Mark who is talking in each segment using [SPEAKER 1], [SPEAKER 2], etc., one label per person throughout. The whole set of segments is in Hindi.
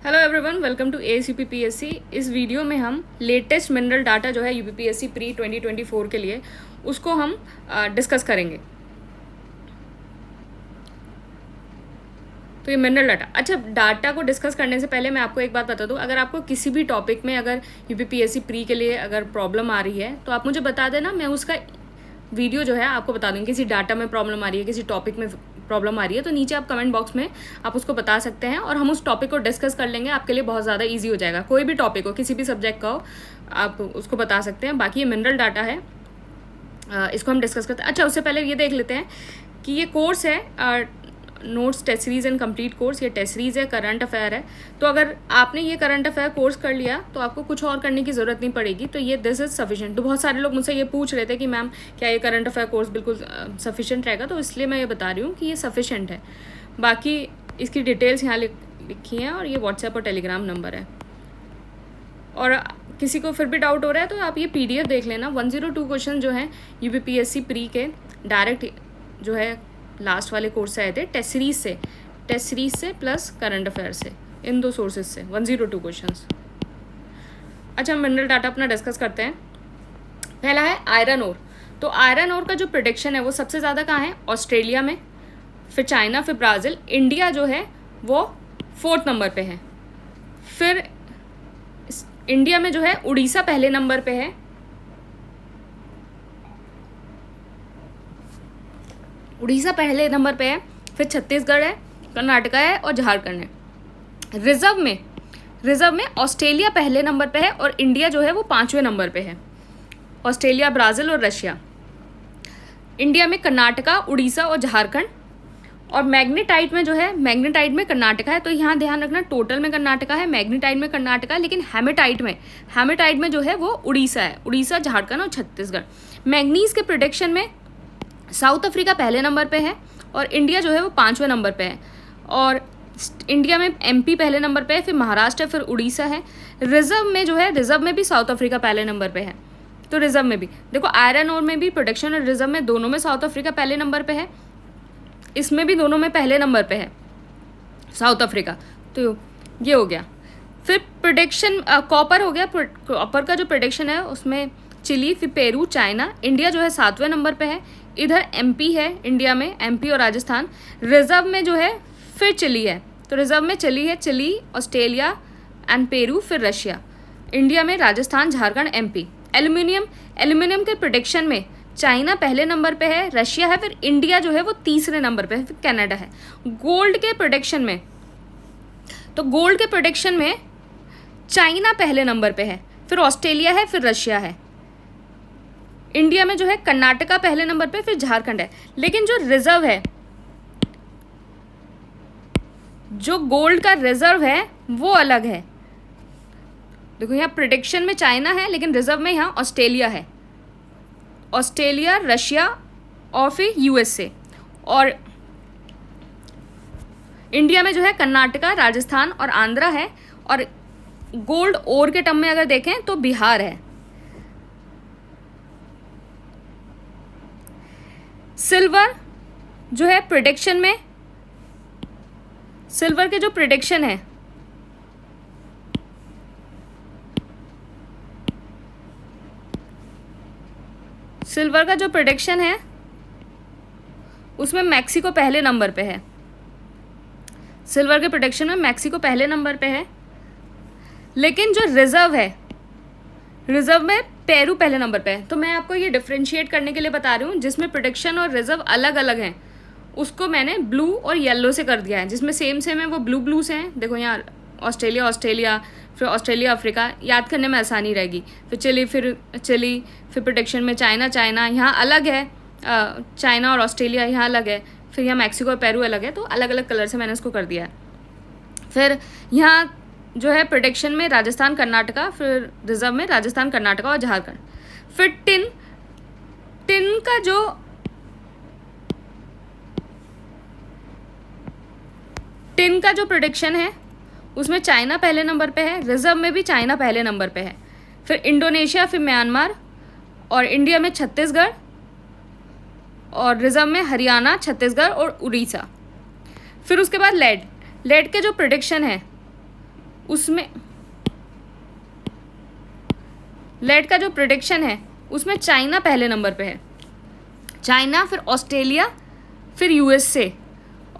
[SPEAKER 1] Hello everyone, welcome to AS UPPSC. इस वीडियो में हम लेटेस्ट मिनरल डाटा जो है यूपीपीएससी प्री 2024 के लिए उसको हम डिस्कस करेंगे। तो ये मिनरल डाटा, अच्छा, डाटा को डिस्कस करने से पहले मैं आपको एक बात बता दूं। अगर आपको किसी भी टॉपिक में अगर यूपीपीएससी प्री के लिए अगर प्रॉब्लम आ रही है तो आप मुझे बता देना, मैं उसका वीडियो जो है आपको बता दूँगी। किसी डाटा में प्रॉब्लम आ रही है, किसी टॉपिक में प्रॉब्लम आ रही है, तो नीचे आप कमेंट बॉक्स में आप उसको बता सकते हैं और हम उस टॉपिक को डिस्कस कर लेंगे। आपके लिए बहुत ज़्यादा इजी हो जाएगा। कोई भी टॉपिक हो, किसी भी सब्जेक्ट का हो, आप उसको बता सकते हैं। बाकी ये मिनरल डाटा है, इसको हम डिस्कस करते हैं। अच्छा, उससे पहले ये देख लेते हैं कि ये कोर्स है notes test series and complete course. ये टेस्ट सीरीज है, करंट अफेयर है। तो अगर आपने ये करंट अफेयर कोर्स कर लिया तो आपको कुछ और करने की ज़रूरत नहीं पड़ेगी। तो ये दिस इज़ सफिशिएंट। तो बहुत सारे लोग मुझसे ये पूछ रहे थे कि मैम क्या ये करंट अफेयर कोर्स बिल्कुल सफिशिएंट रहेगा, तो इसलिए मैं ये बता रही हूँ कि ये सफिशिएंट है। बाकी इसकी डिटेल्स यहाँ लिखी हैं और ये व्हाट्सएप और टेलीग्राम नंबर है। और किसी को फिर भी डाउट हो रहा है तो आप ये PDF देख लेना। 102 क्वेश्चन जो हैं यूपीपीएससी प्री के डायरेक्ट जो है लास्ट वाले कोर्स से आए थे, टेस्ट सीरीज से प्लस करंट अफेयर से, इन दो सोर्सेज से 102 क्वेश्चंस। अच्छा, हम मिनरल डाटा अपना डिस्कस करते हैं। पहला है आयरन ओर। तो आयरन ओर का जो प्रोडक्शन है वो सबसे ज़्यादा कहाँ है? ऑस्ट्रेलिया में, फिर चाइना, फिर ब्राज़ील। इंडिया जो है वो 4th नंबर पे है। फिर इंडिया में जो है उड़ीसा पहले नंबर पे है। उड़ीसा पहले नंबर पे है, फिर छत्तीसगढ़ है, कर्नाटका है और झारखंड है। रिजर्व में ऑस्ट्रेलिया पहले नंबर पे है और इंडिया जो है वो 5वें नंबर पे है। ऑस्ट्रेलिया, ब्राज़ील और रशिया। इंडिया में कर्नाटका, उड़ीसा और झारखंड। और मैग्नेटाइट में जो है, मैग्नेटाइट में कर्नाटका है। तो यहाँ ध्यान रखना, टोटल में कर्नाटका है, मैग्नेटाइट में कर्नाटका है, लेकिन हेमेटाइट में जो है वो उड़ीसा है। उड़ीसा, झारखंड और छत्तीसगढ़। मैग्नीज के प्रोडक्शन में साउथ अफ्रीका पहले नंबर पे है और इंडिया जो है वो 5वें नंबर पे है। और इंडिया में MP पहले नंबर पे है, फिर महाराष्ट्र, फिर उड़ीसा है। रिजर्व में भी साउथ अफ्रीका पहले नंबर पे है। तो रिजर्व में भी देखो, आयरन ओर में भी प्रोडक्शन और रिजर्व में दोनों में साउथ अफ्रीका पहले नंबर पे है। इसमें भी दोनों में पहले नंबर पे है साउथ अफ्रीका। तो ये हो गया। फिर प्रोडक्शन कॉपर हो गया। कॉपर का जो प्रोडक्शन है उसमें चिली, फिर पेरू, चाइना। इंडिया जो है 7वें नंबर पे है। इधर MP है, इंडिया में MP और राजस्थान। रिजर्व में जो है फिर चिली है। तो रिजर्व में चिली है, चिली, ऑस्ट्रेलिया एंड पेरू, फिर रशिया। इंडिया में राजस्थान, झारखंड, MP। एल्यूमिनियम के प्रोडक्शन में चाइना पहले नंबर पे है, रशिया है, फिर इंडिया जो है वो 3रे नंबर पे है, फिर कनाडा है। गोल्ड के प्रोडक्शन में चाइना पहले नंबर पे है, फिर ऑस्ट्रेलिया है, फिर रशिया है। इंडिया में जो है कर्नाटका पहले नंबर पे, फिर झारखंड है। लेकिन जो रिजर्व है, जो गोल्ड का रिजर्व है वो अलग है। देखो, यहाँ प्रोडक्शन में चाइना है लेकिन रिजर्व में यहाँ ऑस्ट्रेलिया है। ऑस्ट्रेलिया, रशिया और फिर USA। और इंडिया में जो है कर्नाटका, राजस्थान और आंध्रा है। और गोल्ड ओर के टर्म में अगर देखें तो बिहार है। सिल्वर जो है प्रोडक्शन में, सिल्वर के जो प्रोडक्शन है सिल्वर का जो प्रोडक्शन है उसमें मैक्सिको पहले नंबर पे है। सिल्वर के प्रोडक्शन में मैक्सिको पहले नंबर पे है। लेकिन जो रिजर्व में पेरू पहले नंबर पे है। तो मैं आपको ये डिफ्रेंशिएट करने के लिए बता रही हूँ, जिसमें प्रोडक्शन और रिजर्व अलग अलग हैं उसको मैंने ब्लू और येलो से कर दिया है। जिसमें सेम है वो ब्लू से हैं। देखो यहाँ ऑस्ट्रेलिया, फिर ऑस्ट्रेलिया, अफ्रीका, याद करने में आसानी रहेगी। फिर चिली, फिर प्रोडक्शन में चाइना यहाँ अलग है, चाइना और ऑस्ट्रेलिया यहाँ अलग है। फिर यहाँ मैक्सिको और पेरू अलग है। तो अलग अलग कलर से मैंने इसको कर दिया है। फिर यहाँ जो है प्रोडक्शन में राजस्थान, कर्नाटका, फिर रिजर्व में राजस्थान, कर्नाटका और झारखंड। फिर टिन का जो प्रोडक्शन है उसमें चाइना पहले नंबर पे है। रिजर्व में भी चाइना पहले नंबर पे है। फिर इंडोनेशिया, फिर म्यांमार। और इंडिया में छत्तीसगढ़ और रिजर्व में हरियाणा, छत्तीसगढ़ और उड़ीसा। फिर उसके बाद लेड के जो प्रोडक्शन है उसमें लेड का जो प्रोडक्शन है उसमें चाइना पहले नंबर पे है, चाइना, फिर ऑस्ट्रेलिया, फिर यूएसए,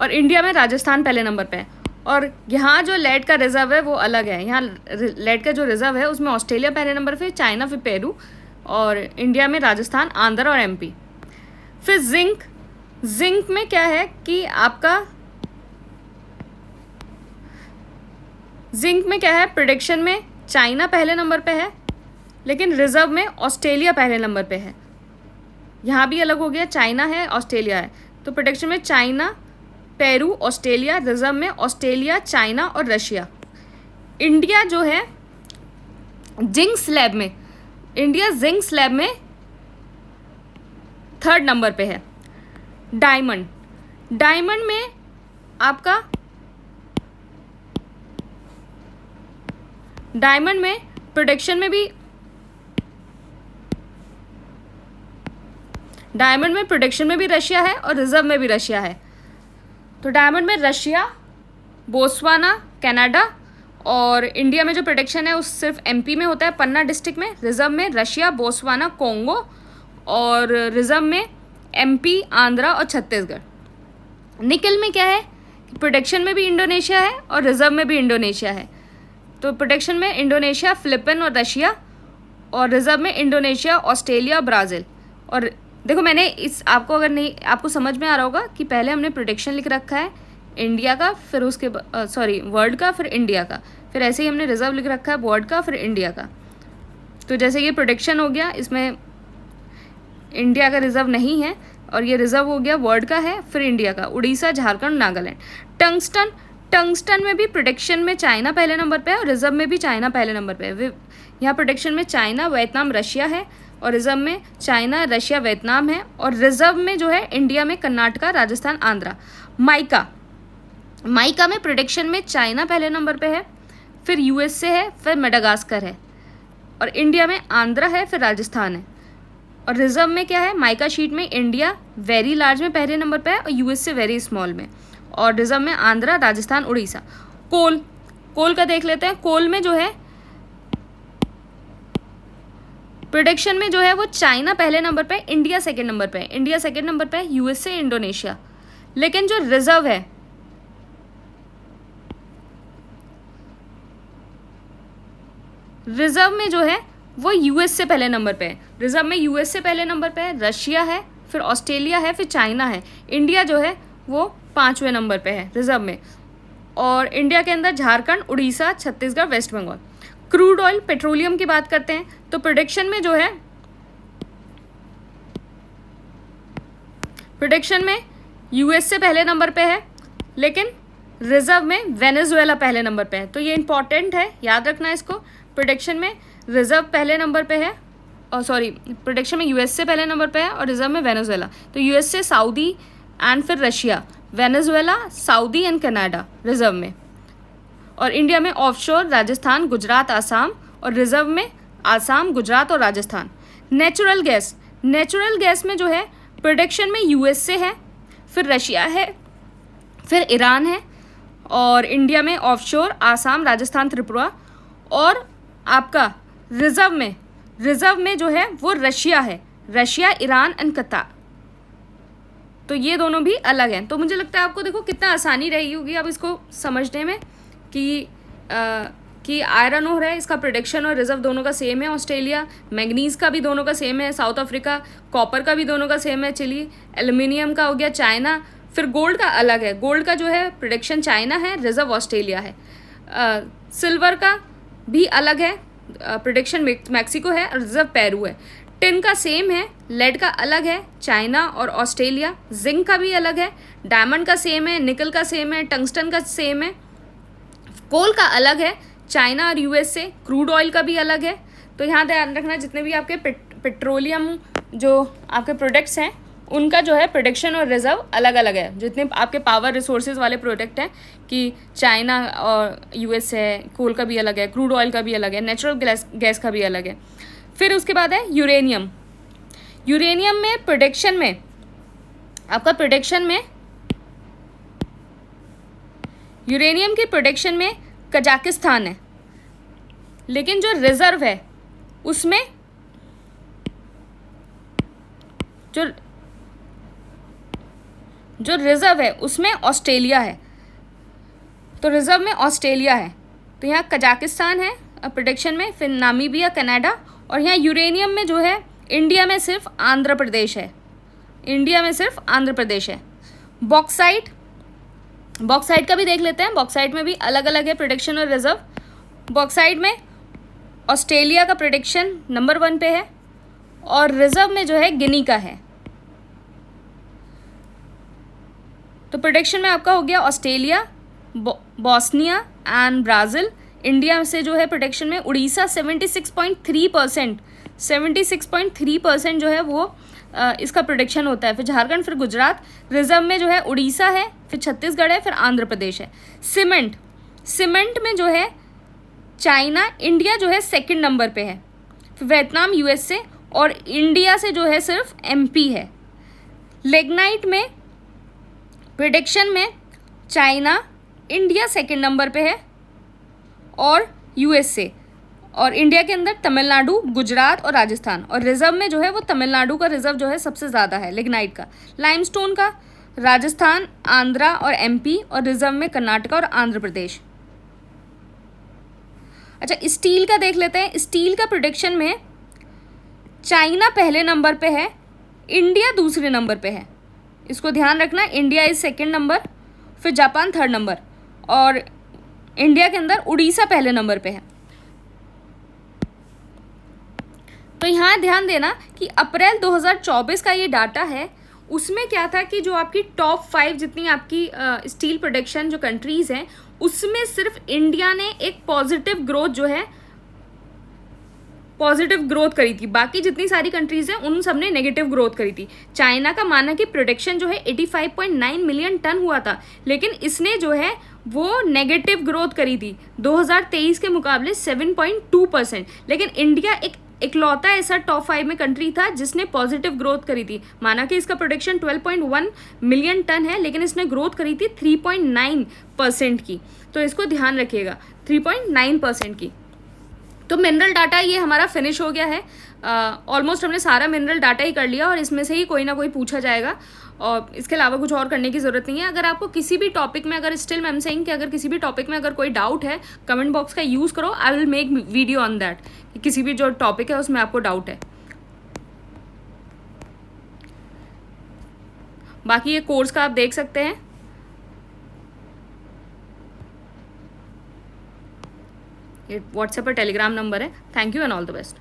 [SPEAKER 1] और इंडिया में राजस्थान पहले नंबर पे है। और यहाँ जो लेड का रिजर्व है वो अलग है, यहाँ लेड का जो रिजर्व है उसमें ऑस्ट्रेलिया पहले नंबर पे, चाइना, फिर पेरू, और इंडिया में राजस्थान, आंध्र और एमपी। फिर जिंक में क्या है कि आपका जिंक में क्या है, प्रोडक्शन में चाइना पहले नंबर पे है, लेकिन रिजर्व में ऑस्ट्रेलिया पहले नंबर पे है। यहाँ भी अलग हो गया, चाइना है, ऑस्ट्रेलिया है, तो प्रोडक्शन में चाइना, पेरू, ऑस्ट्रेलिया, रिजर्व में ऑस्ट्रेलिया, चाइना और रशिया। इंडिया जो है जिंक स्लैब में, इंडिया जिंक स्लैब में 3rd नंबर पे है। डायमंड में आपका डायमंड में प्रोडक्शन में भी रशिया है और रिजर्व में भी रशिया है। तो डायमंड में रशिया, बोत्सवाना, कनाडा, और इंडिया में जो प्रोडक्शन है उस सिर्फ एमपी में होता है, पन्ना डिस्ट्रिक्ट में। रिजर्व में रशिया, बोत्सवाना, कोंगो, और रिजर्व में एमपी, आंध्रा और छत्तीसगढ़। निकल में क्या है, प्रोडक्शन में भी इंडोनेशिया है और रिजर्व में भी इंडोनेशिया है। तो प्रोडक्शन में इंडोनेशिया, फिलिपीन और रशिया, और रिजर्व में इंडोनेशिया, ऑस्ट्रेलिया, ब्राज़ील। और देखो मैंने आपको अगर नहीं आपको समझ में आ रहा होगा कि पहले हमने प्रोडक्शन लिख रखा है इंडिया का, फिर उसके वर्ल्ड का, फिर इंडिया का, फिर ऐसे ही हमने रिजर्व लिख रखा है वर्ल्ड का, फिर इंडिया का। तो जैसे ये प्रोडक्शन हो गया, इसमें इंडिया का रिजर्व नहीं है, और ये रिजर्व हो गया वर्ल्ड का है, फिर इंडिया का, उड़ीसा, झारखंड, नागालैंड। टंगस्टन में भी प्रोडक्शन में चाइना पहले नंबर पे है और रिजर्व में भी चाइना पहले नंबर पे है। यहाँ प्रोडक्शन में चाइना, वियतनाम, रशिया है, और रिजर्व में चाइना, रशिया, वियतनाम है, और रिजर्व में जो है इंडिया में कर्नाटका, राजस्थान, आंध्रा। माइका में प्रोडक्शन में चाइना पहले नंबर पे है, फिर यूएसए है, फिर मेडागास्कर है, और इंडिया में आंध्रा है, फिर राजस्थान है। और रिजर्व में क्या है, माइका शीट में इंडिया वेरी लार्ज में पहले नंबर पे है और यूएसए वेरी स्मॉल में, और रिजर्व में आंध्रा, राजस्थान, उड़ीसा। कोल का देख लेते हैं। कोल में जो है प्रोडक्शन में जो है वो चाइना पहले नंबर पे, इंडिया सेकंड नंबर पे है, यूएसए, इंडोनेशिया। लेकिन जो रिजर्व है, रिजर्व में जो है वो यूएसए पहले नंबर पे है। रिजर्व में यूएसए पहले नंबर पे है, रशिया है, फिर ऑस्ट्रेलिया है, फिर चाइना है। इंडिया जो है वो 5वें नंबर पे है रिजर्व में, और इंडिया के अंदर Jharkhand, Orissa, Chhattisgarh, West Bengal. Crude oil, petroleum की बात करते हैं, तो प्रोडक्शन में जो है, प्रोडक्शन में यूएसए पहले नंबर पे है, लेकिन रिजर्व में वेनेजुएला पहले नंबर पे है। तो ये इंपॉर्टेंट है, याद रखना इसको। प्रोडक्शन में रिजर्व पहले नंबर पे है, और प्रोडक्शन में यूएसए पहले नंबर पे है और रिजर्व में वेनेजुएला। तो यूएसए, सऊदी एंड फिर Russia, Venezuela, Saudi and Canada reserve में, और इंडिया में ऑफशोर, राजस्थान, गुजरात, आसाम, और रिजर्व में आसाम, गुजरात और राजस्थान। नेचुरल गैस में जो है प्रोडक्शन में यूएसए है, फिर रशिया है, फिर ईरान है, और इंडिया में ऑफशोर, आसाम, राजस्थान, त्रिपुरा, और आपका रिजर्व में जो है वो रशिया है, ईरान एंड कतार। तो ये दोनों भी अलग हैं। तो मुझे लगता है आपको देखो कितना आसानी रही होगी अब इसको समझने में कि आयरन ओर है, इसका प्रोडक्शन और रिजर्व दोनों का सेम है। ऑस्ट्रेलिया, मैग्नीज का भी दोनों का सेम है, साउथ अफ्रीका, कॉपर का भी दोनों का सेम है, चिली, एल्युमिनियम का हो गया चाइना। फिर गोल्ड का अलग है, गोल्ड का जो है प्रोडक्शन चाइना है, रिजर्व ऑस्ट्रेलिया है। सिल्वर का भी अलग है, प्रोडक्शन मैक्सिको है, रिजर्व पेरू है। टिन का सेम है, लेड का अलग है, चाइना और ऑस्ट्रेलिया। जिंक का भी अलग है, डायमंड का सेम है, निकल का सेम है, टंगस्टन का सेम है। कोल का अलग है, चाइना और यूएसए। क्रूड ऑयल का भी अलग है। तो यहाँ ध्यान रखना, जितने भी आपके पेट्रोलियम जो आपके प्रोडक्ट्स हैं उनका जो है प्रोडक्शन और रिजर्व अलग अलग है। जितने आपके पावर रिसोर्सेज वाले प्रोडक्ट हैं कि चाइना और यूएस है, कोल का भी अलग है, क्रूड ऑयल का भी अलग है, नेचुरल गैस का भी अलग है। फिर उसके बाद है यूरेनियम। यूरेनियम में प्रोडक्शन में यूरेनियम की प्रोडक्शन में कजाकिस्तान है, लेकिन जो रिजर्व है उसमें जो रिजर्व है उसमें ऑस्ट्रेलिया है। तो रिजर्व में ऑस्ट्रेलिया है। तो यहाँ कजाकिस्तान है प्रोटेक्शन में, फिर नामीबिया, कनाडा, और यहाँ यूरेनियम में जो है इंडिया में सिर्फ आंध्र प्रदेश है। इंडिया में सिर्फ आंध्र प्रदेश है। बॉक्साइट का भी देख लेते हैं। बॉक्साइट में भी अलग अलग है प्रोटेक्शन और रिजर्व। बॉक्साइट में ऑस्ट्रेलिया का प्रोटेक्शन नंबर 1 पे है और रिजर्व में जो है गिनी का है। तो प्रोटेक्शन में आपका हो गया Australia, Bosnia and Brazil. India से जो है प्रोटेक्शन में उड़ीसा 76.3% जो है वो इसका प्रोटेक्शन होता है। फिर झारखंड, फिर गुजरात। रिजर्व में जो है उड़ीसा है, फिर छत्तीसगढ़ है, फिर आंध्र प्रदेश है। सीमेंट में जो है चाइना, इंडिया जो है 2nd नंबर पे है, फिर वियतनाम, यूएसए, और इंडिया से जो है सिर्फ एमपी है। लिग्नाइट में प्रोटेक्शन में चाइना, इंडिया 2nd नंबर पे है और यूएसए, और इंडिया के अंदर तमिलनाडु, गुजरात और राजस्थान, और रिजर्व में जो है वो तमिलनाडु का रिजर्व जो है सबसे ज़्यादा है लिग्नाइट का। लाइमस्टोन का राजस्थान, आंध्रा और एमपी, और रिजर्व में कर्नाटका और आंध्र प्रदेश। अच्छा, स्टील का देख लेते हैं। स्टील का प्रोटेक्शन में चाइना पहले नंबर पे है, इंडिया दूसरे नंबर पे है। इसको ध्यान रखना, इंडिया इज 2nd नंबर, फिर जापान 3rd नंबर, और इंडिया के अंदर उड़ीसा पहले नंबर पे है। तो यहाँ ध्यान देना कि अप्रैल 2024 का ये डाटा है। उसमें क्या था कि जो आपकी टॉप 5 जितनी आपकी स्टील प्रोडक्शन जो कंट्रीज़ हैं, उसमें सिर्फ इंडिया ने एक पॉजिटिव ग्रोथ करी थी। बाकी जितनी सारी कंट्रीज़ हैं उन सब ने नेगेटिव ग्रोथ करी थी। चाइना का माना कि प्रोडक्शन जो है 85.9 मिलियन टन हुआ था, लेकिन इसने जो है वो नेगेटिव ग्रोथ करी थी 2023 के मुकाबले 7.2%। लेकिन इंडिया इकलौता ऐसा टॉप 5 में कंट्री था जिसने पॉजिटिव ग्रोथ करी थी। माना कि इसका प्रोडक्शन 12.1 मिलियन टन है, लेकिन इसने ग्रोथ करी थी 3.9% की। तो इसको ध्यान रखिएगा, 3.9% की। तो मिनरल डाटा ये हमारा फिनिश हो गया है। ऑलमोस्ट हमने सारा मिनरल डाटा ही कर लिया, और इसमें से ही कोई ना कोई पूछा जाएगा, और इसके अलावा कुछ और करने की ज़रूरत नहीं है। अगर आपको किसी भी टॉपिक में, अगर स्टिल मैं एम सेइंग कि अगर किसी भी टॉपिक में अगर कोई डाउट है, कमेंट बॉक्स का यूज़ करो। I will make video on that, कि किसी भी जो टॉपिक है उसमें आपको डाउट है। बाकी ये कोर्स का आप देख सकते हैं। ये व्हाट्सएप पर टेलीग्राम नंबर है। Thank you and all the best.